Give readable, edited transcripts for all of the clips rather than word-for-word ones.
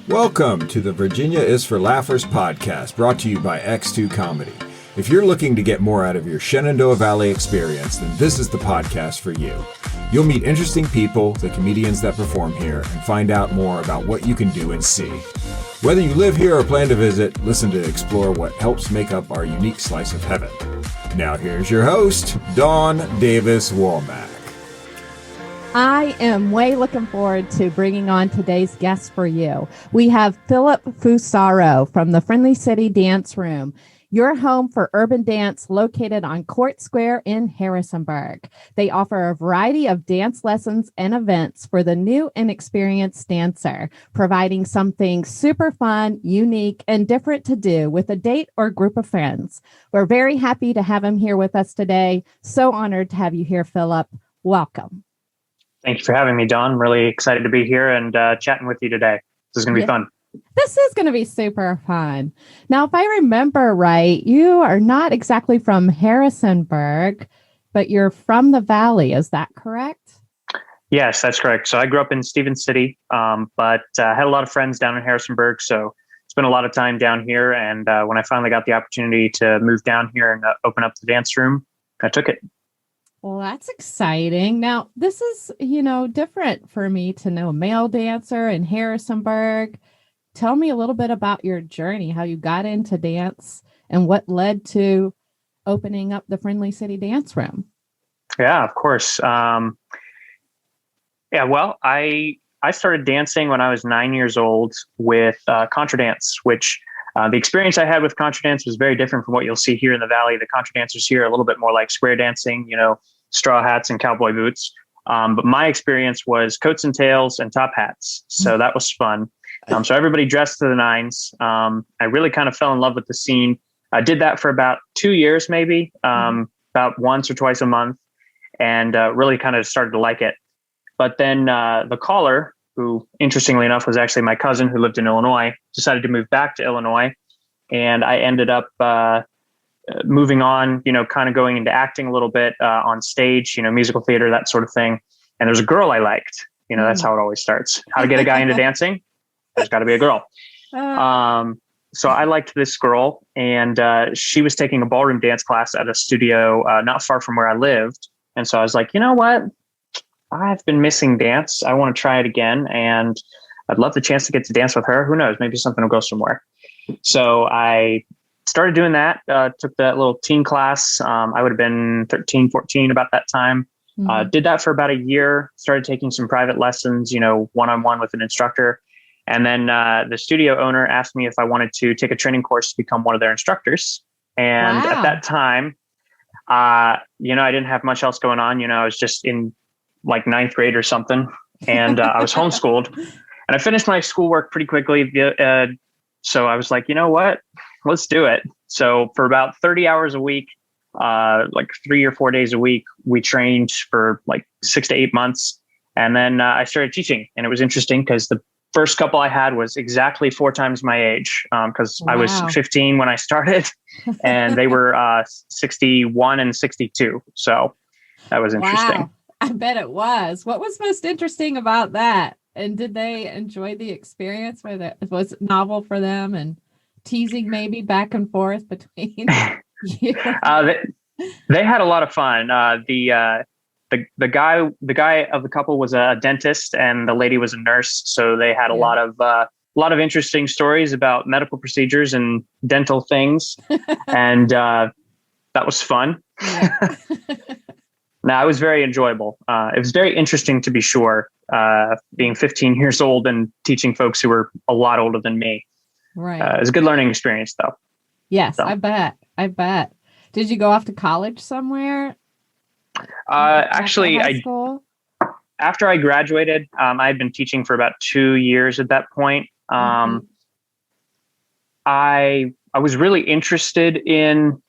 Welcome to the Virginia is for Laughers podcast, brought to you by X2 Comedy. If you're looking to get more out of your Shenandoah Valley experience, then this is the podcast for you. You'll meet interesting people, the comedians that perform here, and find out more about what you can do and see. Whether you live here or plan to visit, listen to explore what helps make up our unique slice of heaven. Now here's your host, Dawn Davis Womack. I am way looking forward to bringing on today's guest for you. We have Phillip Fusaro from the Friendly City Dance Room, your home for urban dance located on Court Square in Harrisonburg. They offer a variety of dance lessons and events for the new and experienced dancer, providing something super fun, unique, and different to do with a date or group of friends. We're very happy to have him here with us today. So honored to have you here, Phillip. Welcome. Thank you for having me, Dawn. I'm really excited to be here and chatting with you today. This is going to be fun. This is going to be super fun. Now, if I remember right, you are not exactly from Harrisonburg, but you're from the Valley. Is that correct? Yes, that's correct. So I grew up in Stevens City, but had a lot of friends down in Harrisonburg. So spent a lot of time down here. And when I finally got the opportunity to move down here and open up the dance room, I took it. Well, that's exciting. Now, this is, different for me to know a male dancer in Harrisonburg. Tell me a little bit about your journey, how you got into dance and what led to opening up the Friendly City Dance Room. Yeah, of course. I started dancing when I was 9 years old with contra dance, which the experience I had with contra dance was very different from what you'll see here in the Valley. The contra dancers here are a little bit more like square dancing, straw hats and cowboy boots. But my experience was coats and tails and top hats. So that was fun. So everybody dressed to the nines. I really kind of fell in love with the scene. I did that for about 2 years, maybe, about once or twice a month, and really kind of started to like it. But then the caller, who interestingly enough was actually my cousin who lived in Illinois, decided to move back to Illinois. And I ended up moving on, kind of going into acting a little bit on stage, musical theater, that sort of thing. And there's a girl I liked. That's how it always starts. How to get a guy into dancing? There's got to be a girl. So I liked this girl, and she was taking a ballroom dance class at a studio not far from where I lived. And so I was like, you know what? I've been missing dance. I want to try it again. And I'd love the chance to get to dance with her. Who knows? Maybe something will go somewhere. So I started doing that, took that little teen class. I would have been 13, 14 about that time. Did that for about a year, started taking some private lessons, one-on-one with an instructor. And then the studio owner asked me if I wanted to take a training course to become one of their instructors. And at that time, I didn't have much else going on. I was just in like ninth grade or something. And I was homeschooled. And I finished my schoolwork pretty quickly. So I was like, you know what? Let's do it. So for about 30 hours a week, like 3 or 4 days a week, we trained for like 6 to 8 months. And then I started teaching. And it was interesting because the first couple I had was exactly 4 times my age, because I was 15 when I started and they were 61 and 62. So that was interesting. Wow. I bet it was. What was most interesting about that? And did they enjoy the experience? Was it novel for them and teasing maybe back and forth between you? They had a lot of fun. The guy of the couple was a dentist and the lady was a nurse. So they had a lot of interesting stories about medical procedures and dental things. And that was fun. Yeah. No, it was very enjoyable. It was very interesting to be sure, being 15 years old and teaching folks who were a lot older than me. Right. It was a good learning experience though. Yes, so. I bet. Did you go off to college somewhere? Actually, after I graduated, I had been teaching for about 2 years at that point. I was really interested in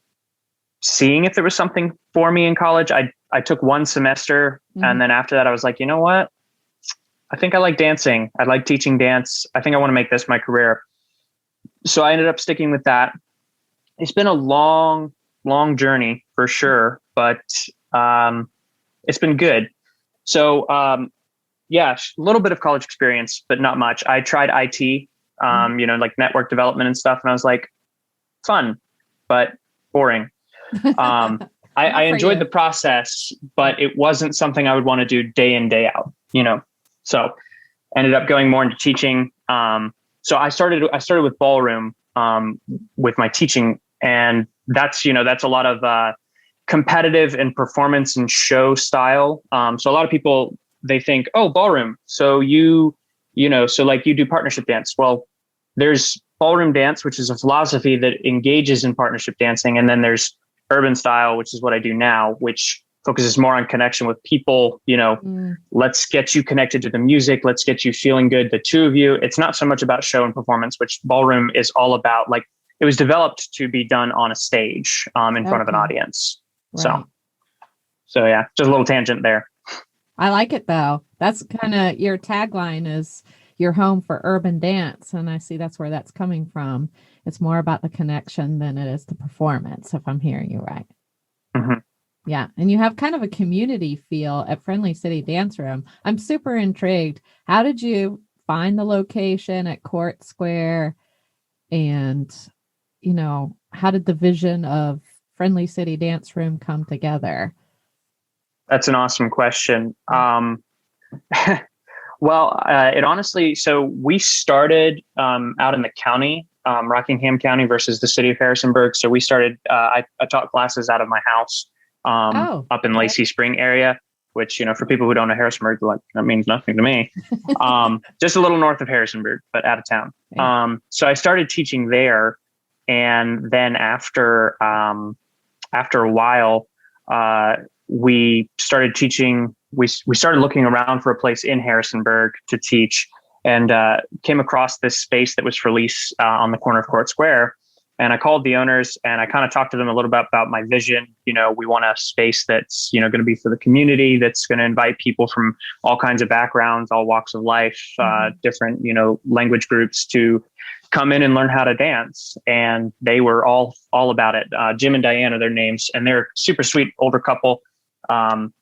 seeing if there was something for me in college. I took one semester, and then after that, I was like, you know what? I think I like dancing. I like teaching dance. I think I want to make this my career. So I ended up sticking with that. It's been a long journey for sure, but it's been good. So, a little bit of college experience, but not much. I tried IT like network development and stuff. And I was like, fun, but boring. I enjoyed the process, but it wasn't something I would want to do day in, day out, so ended up going more into teaching. So I started with ballroom, with my teaching, and that's a lot of, competitive and performance and show style. So a lot of people, they think, oh, ballroom. So you do partnership dance. Well, there's ballroom dance, which is a philosophy that engages in partnership dancing. And then there's urban style, which is what I do now, which focuses more on connection with people. Let's get you connected to the music. Let's get you feeling good. The two of you, it's not so much about show and performance, which ballroom is all about. Like, it was developed to be done on a stage, in front of an audience. Right. So yeah, just a little tangent there. I like it though. That's kind of your tagline is your home for urban dance. And I see that's where that's coming from. It's more about the connection than it is the performance, if I'm hearing you right. Mm-hmm. Yeah. And you have kind of a community feel at Friendly City Dance Room. I'm super intrigued. How did you find the location at Court Square? And, how did the vision of Friendly City Dance Room come together? That's an awesome question. Well, it honestly, so we started out in the county, Rockingham County versus the city of Harrisonburg. So we started, I taught classes out of my house up in Lacey Spring area, which, for people who don't know Harrisonburg, like, that means nothing to me. Just a little north of Harrisonburg, but out of town. So I started teaching there. And then after a while, we started teaching. We started looking around for a place in Harrisonburg to teach, and came across this space that was for lease on the corner of Court Square. And I called the owners and I kind of talked to them a little bit about my vision. We want a space that's, going to be for the community, that's going to invite people from all kinds of backgrounds, all walks of life, different, language groups to come in and learn how to dance. And they were all about it. Jim and Diane are their names, and they're a super sweet older couple,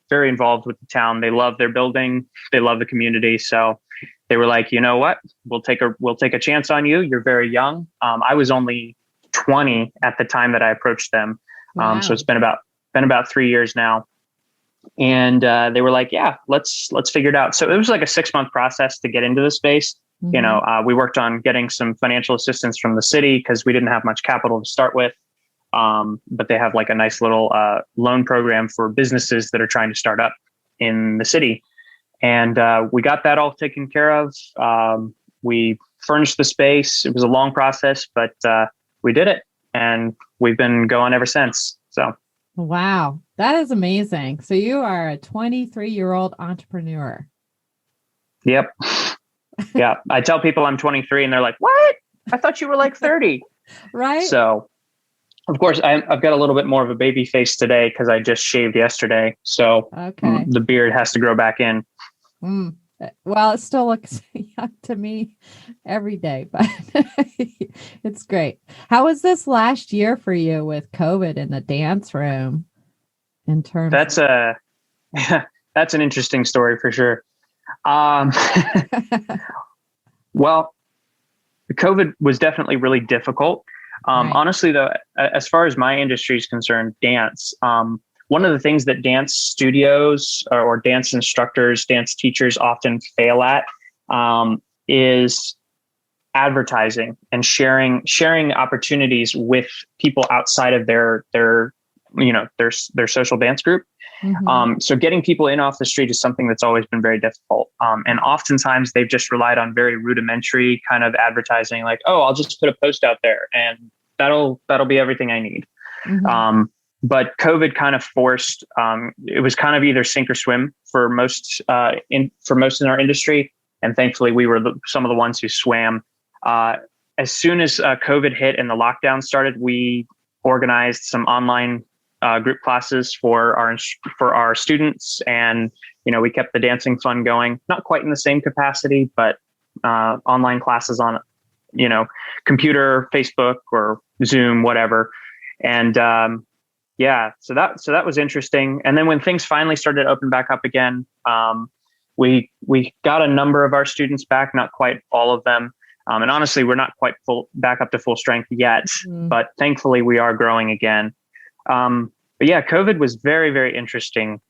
very involved with the town. They love their building. They love the community. So they were like, you know what, we'll take a chance on you. You're very young. I was only 20 at the time that I approached them. Wow. So it's been about 3 years now. And they were like, yeah, let's figure it out. So it was like a 6-month process to get into the space. Mm-hmm. We worked on getting some financial assistance from the city because we didn't have much capital to start with. But they have like a nice little loan program for businesses that are trying to start up in the city. And we got that all taken care of. We furnished the space. It was a long process, but we did it, and we've been going ever since. So, wow, that is amazing. So you are a 23-year-old entrepreneur. Yep. Yeah. I tell people I'm 23 and they're like, what? I thought you were like 30. Right. So of course I've got a little bit more of a baby face today because I just shaved yesterday. So the beard has to grow back in. Well, it still looks young to me every day, but it's great. How was this last year for you with COVID in the dance room? That's an interesting story for sure. Well, COVID was definitely really difficult. Right. Honestly, though, as far as my industry is concerned, dance, one of the things that dance studios or dance instructors, dance teachers often fail at is advertising and sharing opportunities with people outside of their social dance group. Mm-hmm. So getting people in off the street is something that's always been very difficult. And oftentimes they've just relied on very rudimentary kind of advertising, like, oh, I'll just put a post out there and that'll be everything I need. Mm-hmm. But COVID kind of forced, it was kind of either sink or swim for most in our industry. And thankfully we were some of the ones who swam. As soon as COVID hit and the lockdown started, we organized some online group classes for our students, and we kept the dancing fun going. Not quite in the same capacity, but online classes on computer, Facebook, or Zoom, whatever. And so that was interesting. And then when things finally started to open back up again, we got a number of our students back, not quite all of them. And honestly, we're not quite back up to full strength yet, but thankfully we are growing again. But yeah, COVID was very, very interesting.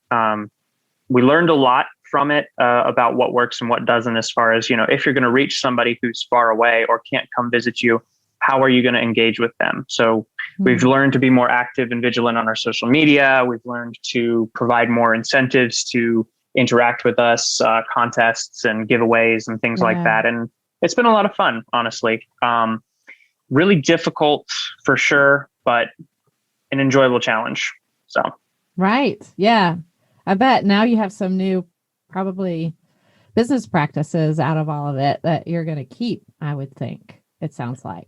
We learned a lot from it about what works and what doesn't, as far as, if you're going to reach somebody who's far away or can't come visit you, how are you going to engage with them? So we've learned to be more active and vigilant on our social media. We've learned to provide more incentives to interact with us, contests and giveaways and things like that. And it's been a lot of fun, honestly. Really difficult for sure, but an enjoyable challenge. So. Right. Yeah. I bet now you have some new, probably business practices out of all of it that you're going to keep, I would think. It sounds like.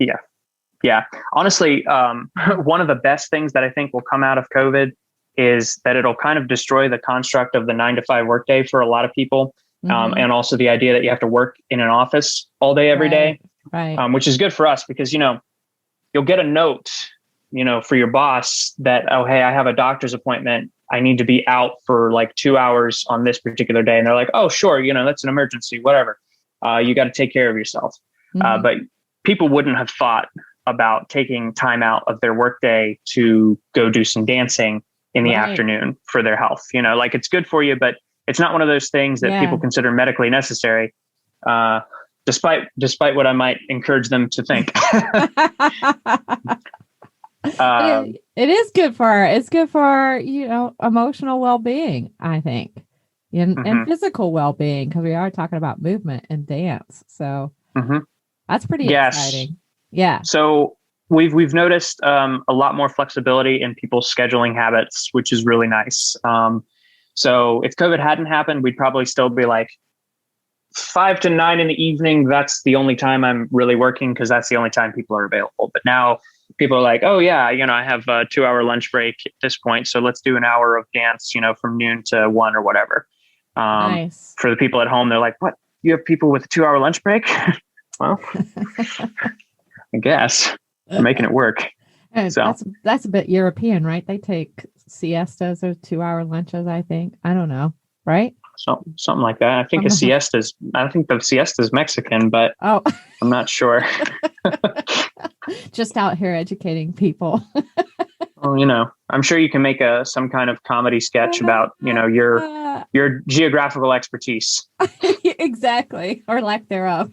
Yeah. Honestly, one of the best things that I think will come out of COVID is that it'll kind of destroy the construct of the 9-to-5 workday for a lot of people. And also the idea that you have to work in an office all day, every day, which is good for us because, you'll get a note, for your boss that, oh, hey, I have a doctor's appointment. I need to be out for like 2 hours on this particular day. And they're like, oh, sure. That's an emergency, whatever. You got to take care of yourself. But people wouldn't have thought about taking time out of their workday to go do some dancing in the afternoon for their health. Like it's good for you, but it's not one of those things that people consider medically necessary, despite what I might encourage them to think. It is good for emotional well-being, I think, and physical well-being, because we are talking about movement and dance. So that's pretty exciting. Yeah. So we've noticed a lot more flexibility in people's scheduling habits, which is really nice. So if COVID hadn't happened, we'd probably still be like 5 to 9 in the evening. That's the only time I'm really working because that's the only time people are available. But now people are like, oh yeah, I have a 2-hour lunch break at this point. So let's do an hour of dance, from noon to 1 or whatever. Nice. For the people at home, they're like, what? You have people with a 2-hour lunch break? Well, I guess I'm making it work. And so that's a bit European, right? They take siestas or 2-hour lunches, I think. I don't know, right? Something like that. I think the siesta is Mexican, but I'm not sure. Just out here educating people. Well, I'm sure you can make some kind of comedy sketch about, your geographical expertise. Exactly. Or lack thereof.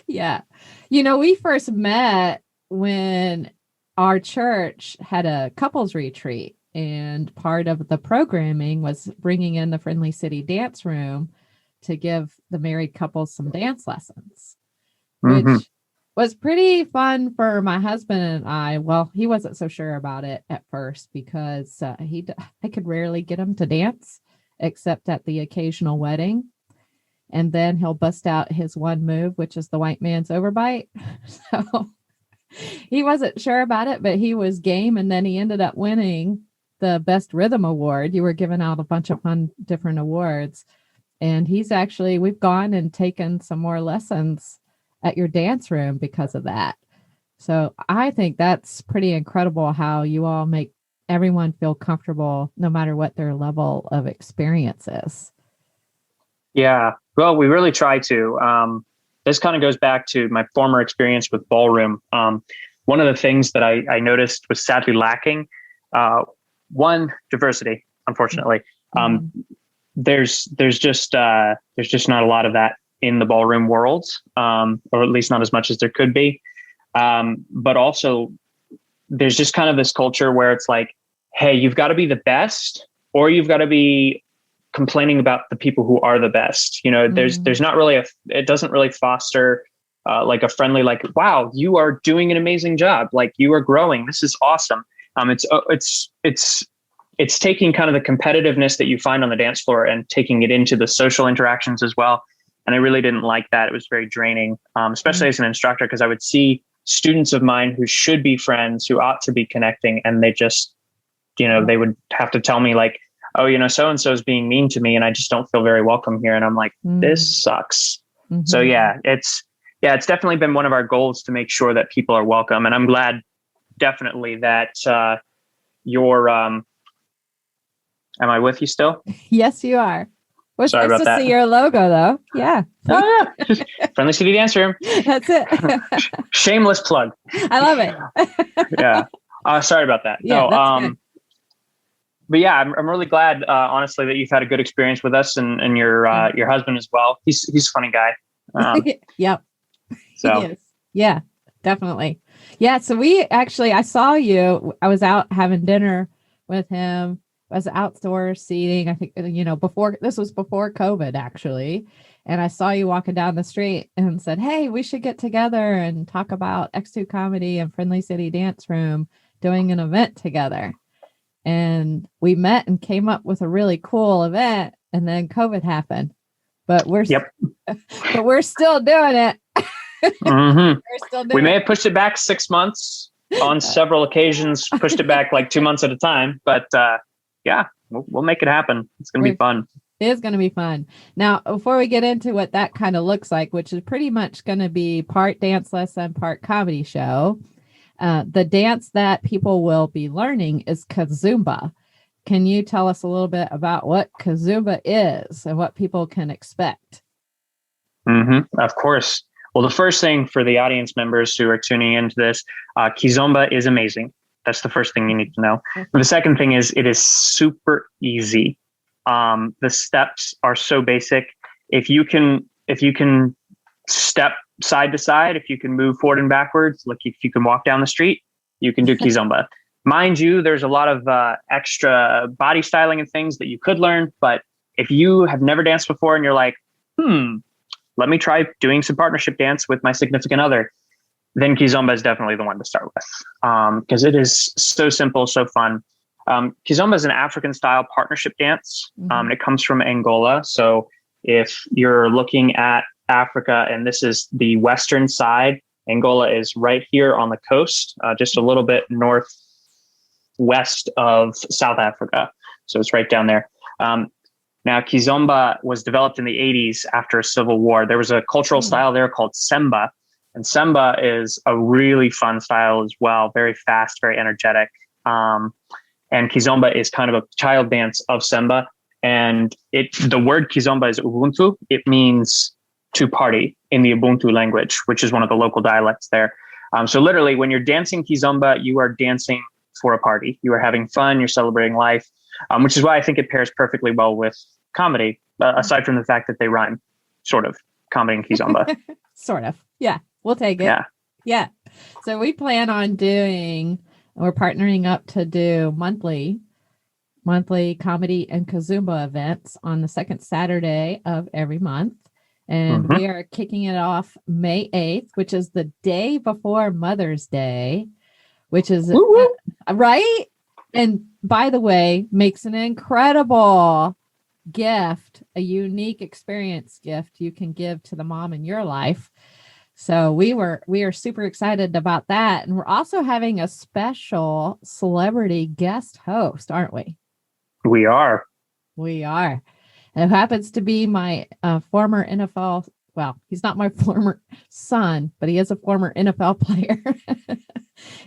Yeah. We first met when our church had a couples retreat, and part of the programming was bringing in the Friendly City Dance Room to give the married couples some dance lessons, which was pretty fun for my husband and I. Well, he wasn't so sure about it at first because I could rarely get him to dance except at the occasional wedding. And then he'll bust out his one move, which is the white man's overbite. So he wasn't sure about it, but he was game. And then he ended up winning the Best Rhythm Award. You were giving out a bunch of fun different awards. And we've gone and taken some more lessons at your dance room because of that. So I think that's pretty incredible how you all make everyone feel comfortable no matter what their level of experience is. Yeah, well, we really try to. This kind of goes back to my former experience with ballroom. One of the things that I noticed was sadly lacking. One, diversity, unfortunately. There's just not a lot of that in the ballroom world, or at least not as much as there could be. But also, there's just kind of this culture where it's like, hey, you've got to be the best, or you've got to be complaining about the people who are the best. There's not really it doesn't really foster like a friendly, like, wow, you are doing an amazing job. Like, you are growing. This is awesome. It's taking kind of the competitiveness that you find on the dance floor and taking it into the social interactions as well. And I really didn't like that. It was very draining, especially as an instructor, because I would see students of mine who should be friends, who ought to be connecting, and they just, they would have to tell me like, oh, so-and-so is being mean to me and I just don't feel very welcome here. And I'm like, this sucks. So yeah, it's definitely been one of our goals to make sure that people are welcome. And I'm glad definitely that you're, am I with you still? Yes, you are. It's Sorry nice about to that. see your logo, though. Yeah. Oh, yeah. Just Friendly City Dance Room. That's it. Shameless plug. I love it. Yeah. Sorry about that. Yeah, No. that's good. But yeah, I'm really glad, honestly, that you've had a good experience with us and your husband as well. He's a funny guy. Yep. So Yes. Yeah, definitely. Yeah. So I saw you. I was out having dinner with him. I was outdoor seating. I think, this was before COVID actually. And I saw you walking down the street and said, "Hey, we should get together and talk about X2 Comedy and Friendly City Dance Room doing an event together." And we met and came up with a really cool event. And then COVID happened, but we're still doing it. mm-hmm. We're still doing We may have pushed it back 6 months on several occasions, pushed it back like 2 months at a time, but yeah, we'll make it happen. It's going to be fun. It is going to be fun. Now, before we get into what that kind of looks like, which is pretty much going to be part dance lesson, part comedy show, the dance that people will be learning is Kizomba. Can you tell us a little bit about what Kizomba is and what people can expect? Mm-hmm. Of course. Well, the first thing for the audience members who are tuning into this, Kizomba is amazing. That's the first thing you need to know. Okay. The second thing is it is super easy. The steps are so basic. If you can step side to side, if you can move forward and backwards, like if you can walk down the street, you can do Kizomba. Mind you, there's a lot of extra body styling and things that you could learn. But if you have never danced before and you're like, let me try doing some partnership dance with my significant other, then Kizomba is definitely the one to start with, because it is so simple, so fun. Kizomba is an African style partnership dance. Mm-hmm. It comes from Angola. So if you're looking at Africa and this is the western side, Angola is right here on the coast, just a little bit northwest of South Africa. So it's right down there. Now, Kizomba was developed in the 80s after a civil war. There was a cultural style there called Semba. And Semba is a really fun style as well. Very fast, very energetic. And Kizomba is kind of a child dance of Semba. And the word Kizomba is Ubuntu. It means to party in the Ubuntu language, which is one of the local dialects there. So literally, when you're dancing Kizomba, you are dancing for a party. You are having fun. You're celebrating life, which is why I think it pairs perfectly well with comedy, aside from the fact that they rhyme, sort of, comedy and Kizomba. Sort of. Yeah, we'll take it. Yeah. So we plan on we're partnering up to do monthly comedy and Kizomba events on the second Saturday of every month. And we are kicking it off May 8th, which is the day before Mother's Day, which is right. And by the way, makes an incredible gift, a unique experience gift you can give to the mom in your life. So we are super excited about that. And we're also having a special celebrity guest host, aren't we? We are. It happens to be my former NFL. Well, he's not my former son, but he is a former NFL player.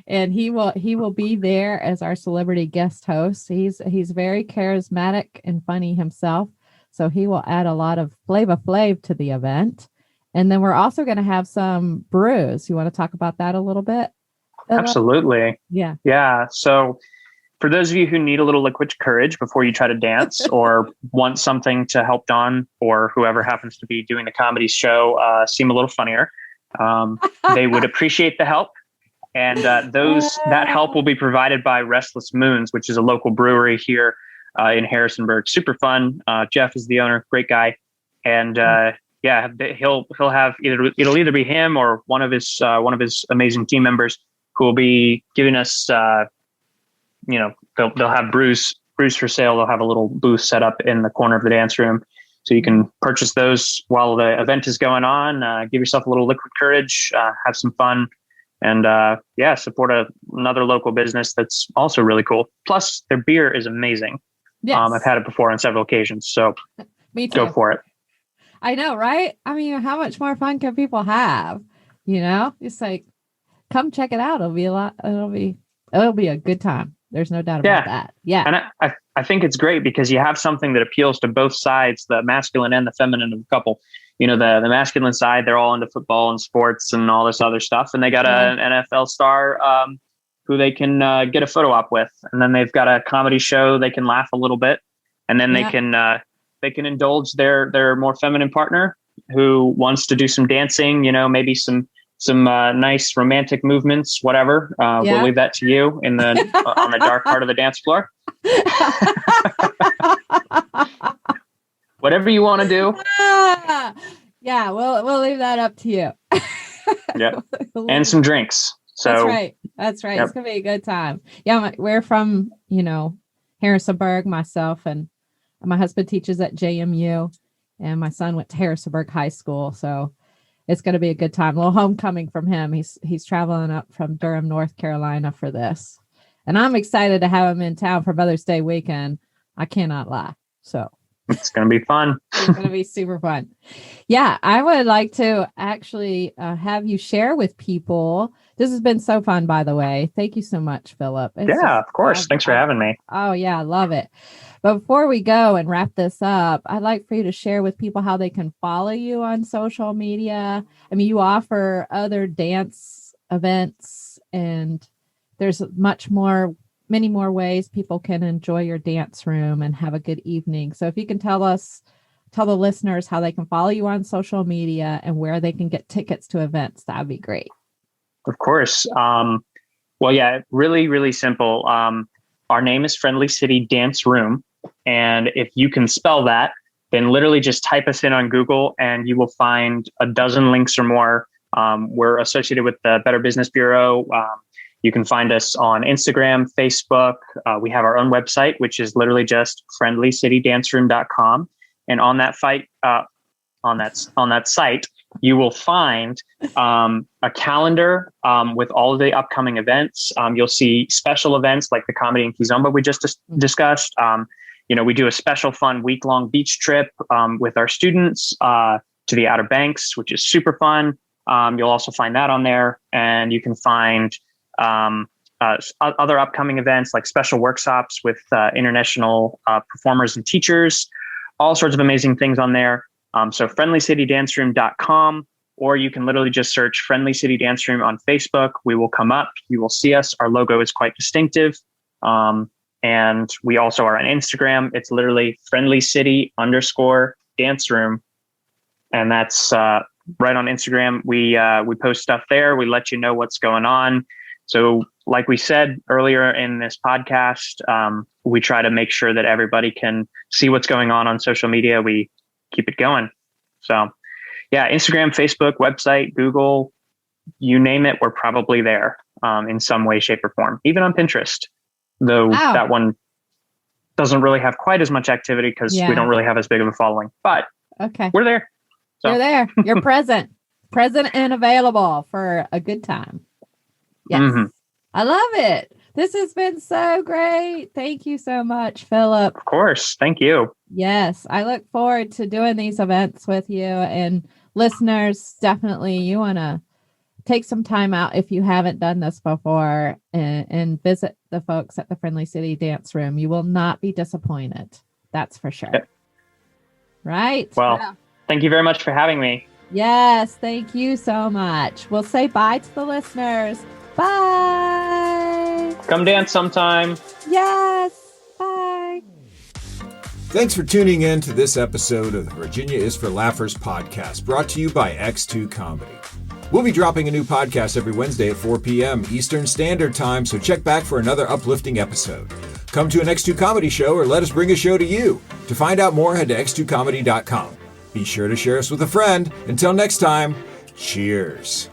And he will be there as our celebrity guest host. He's very charismatic and funny himself. So he will add a lot of Flavor Flav to the event. And then we're also going to have some brews. You want to talk about that a little bit? Absolutely. Yeah. Yeah. So for those of you who need a little liquid courage before you try to dance or want something to help Dawn or whoever happens to be doing the comedy show seem a little funnier, they would appreciate the help. And that help will be provided by Restless Moons, which is a local brewery here in Harrisonburg. Super fun. Jeff is the owner, great guy. And he'll have it'll either be him or one of his amazing team members who will be giving us they'll have brews for sale. They'll have a little booth set up in the corner of the dance room, so you can purchase those while the event is going on. Give yourself a little liquid courage, have some fun, and support another local business that's also really cool. Plus, their beer is amazing. Yes. I've had it before on several occasions, so Me too. go for it. I know, right? I mean, how much more fun can people have? It's like, come check it out. It'll be a good time. There's no doubt about that. Yeah. And I think it's great because you have something that appeals to both sides, the masculine and the feminine of the couple. You know, the masculine side, they're all into football and sports and all this other stuff. And they got an NFL star who they can get a photo op with. And then they've got a comedy show. They can laugh a little bit. And then they can indulge their more feminine partner who wants to do some dancing, you know, maybe some nice romantic movements, whatever. We'll leave that to you on the dark part of the dance floor. Whatever you want to do. Yeah, we'll leave that up to you. Yeah, and some drinks. So that's right. Yep. It's gonna be a good time. Yeah, we're from Harrisonburg. Myself and my husband teaches at JMU, and my son went to Harrisonburg High School. So it's going to be a good time. A little homecoming from him. He's traveling up from Durham, North Carolina for this. And I'm excited to have him in town for Mother's Day weekend. I cannot lie. So it's going to be fun. It's going to be super fun. Yeah, I would like to actually have you share with people. This has been so fun, by the way. Thank you so much, Phillip. Of course. Thanks for having me. Oh, yeah, I love it. But before we go and wrap this up, I'd like for you to share with people how they can follow you on social media. I mean, you offer other dance events, and there's many more ways people can enjoy your dance room and have a good evening. So if you can tell the listeners how they can follow you on social media and where they can get tickets to events, that'd be great. Of course. Well, yeah, really, really simple. Our name is Friendly City Dance Room. And if you can spell that, then literally just type us in on Google and you will find a dozen links or more. We're associated with the Better Business Bureau. You can find us on Instagram, Facebook. We have our own website, which is literally just friendlycitydanceroom.com. And on that site, you will find a calendar with all of the upcoming events. You'll see special events like the Comedy Kizomba we just discussed. We do a special fun week-long beach trip with our students to the Outer Banks, which is super fun. You'll also find that on there. And you can find other upcoming events like special workshops with international performers and teachers, all sorts of amazing things on there. So friendlycitydanceroom.com, or you can literally just search Friendly City Dance Room on Facebook. We will come up. You will see us. Our logo is quite distinctive. And we also are on Instagram. It's literally friendlycity_dance room. And that's right on Instagram. We post stuff there. We let you know what's going on. So like we said earlier in this podcast, we try to make sure that everybody can see what's going on social media. We keep it going. So yeah, Instagram, Facebook, website, Google, you name it, we're probably there in some way, shape, or form. Even on Pinterest, though that one doesn't really have quite as much activity because we don't really have as big of a following. But we're there. So. You're there. You're present and available for a good time. Yes. Mm-hmm. I love it. This has been so great. Thank you so much, Phillip. Of course. Thank you. Yes. I look forward to doing these events with you, and listeners, definitely you want to take some time out if you haven't done this before and visit the folks at the Friendly City Dance Room. You will not be disappointed. That's for sure. Yep. Right. Well, thank you very much for having me. Yes. Thank you so much. We'll say bye to the listeners. Bye. Come dance sometime. Yes. Bye. Thanks for tuning in to this episode of the Virginia is for Laughers podcast, brought to you by X2 Comedy. We'll be dropping a new podcast every Wednesday at 4 p.m. Eastern Standard Time, so check back for another uplifting episode. Come to an X2 Comedy show or let us bring a show to you. To find out more, head to x2comedy.com. Be sure to share us with a friend. Until next time, cheers.